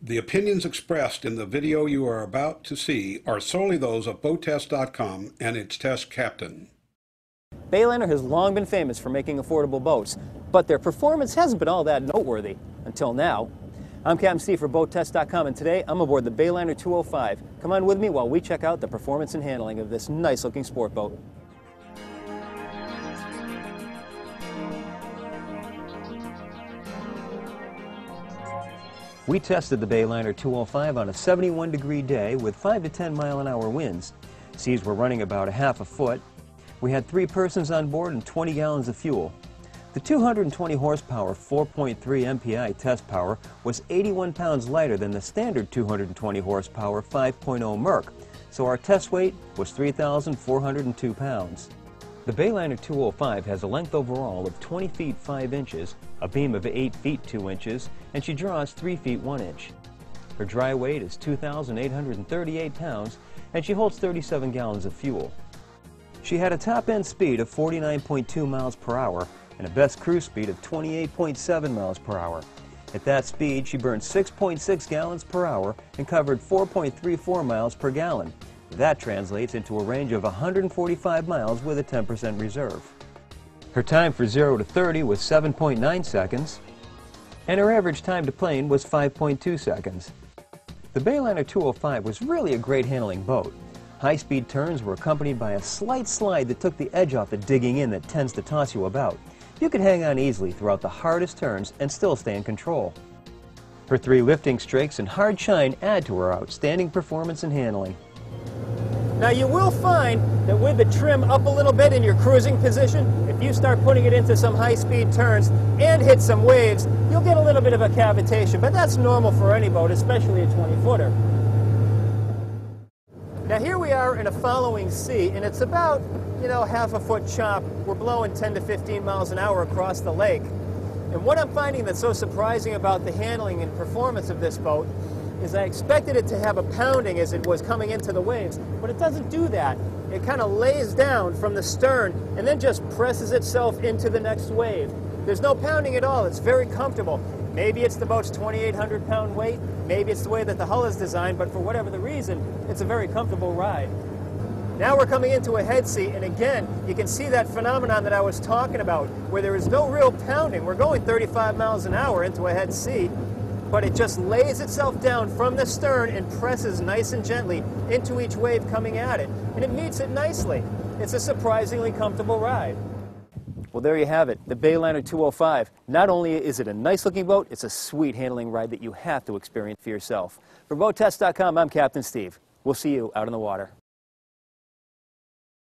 The opinions expressed in the video you are about to see are solely those of boattest.com and its test captain. Bayliner has long been famous for making affordable boats, but their performance hasn't been all that noteworthy until now. I'm Captain Steve for boattest.com, and today I'm aboard the Bayliner-205. Come on with me while we check out the performance and handling of this nice-looking sport boat. We tested the Bayliner-205 on a 71-degree day with 5 to 10 mile-an-hour winds. Seas were running about a half a foot. We had 3 persons on board and 20 gallons of fuel. The 220 horsepower 4.3 MPI test power was 81 pounds lighter than the standard 220 horsepower 5.0 Merc, so our test weight was 3,402 pounds. The Bayliner-205 has a length overall of 20 feet 5 inches, a beam of 8 feet 2 inches, and she draws 3 feet 1 inch. Her dry weight is 2,838 pounds, and she holds 37 gallons of fuel. She had a top-end speed of 49.2 miles per hour and a best cruise speed of 28.7 miles per hour. At that speed, she burned 6.6 gallons per hour and covered 4.34 miles per gallon. That translates into a range of 145 miles with a 10% reserve. Her time for 0 to 30 was 7.9 seconds, and her average time to plane was 5.2 seconds. The Bayliner-205 was really a great handling boat. High-speed turns were accompanied by a slight slide that took the edge off the digging in that tends to toss you about. You could hang on easily throughout the hardest turns and still stay in control. Her 3 lifting strakes and hard chine add to her outstanding performance and handling. Now you will find that with the trim up a little bit in your cruising position, if you start putting it into some high-speed turns and hit some waves, you'll get a little bit of a cavitation, but that's normal for any boat, especially a 20-footer. Now here we are in a following sea, and it's about, half a foot chop. We're blowing 10 to 15 miles an hour across the lake. And what I'm finding that's so surprising about the handling and performance of this boat is I expected it to have a pounding as it was coming into the waves, but it doesn't do that. It kind of lays down from the stern and then just presses itself into the next wave. There's no pounding at all. It's very comfortable. Maybe it's the boat's 2,800 pound weight, maybe it's the way that the hull is designed, but for whatever the reason, it's a very comfortable ride. Now we're coming into a head sea, and again, you can see that phenomenon that I was talking about, where there is no real pounding. We're going 35 miles an hour into a head sea, but it just lays itself down from the stern and presses nice and gently into each wave coming at it, and it meets it nicely. It's a surprisingly comfortable ride. Well, there you have it, the Bayliner-205. Not only is it a nice-looking boat, it's a sweet handling ride that you have to experience for yourself. For boattest.com, I'm Captain Steve. We'll see you out on the water.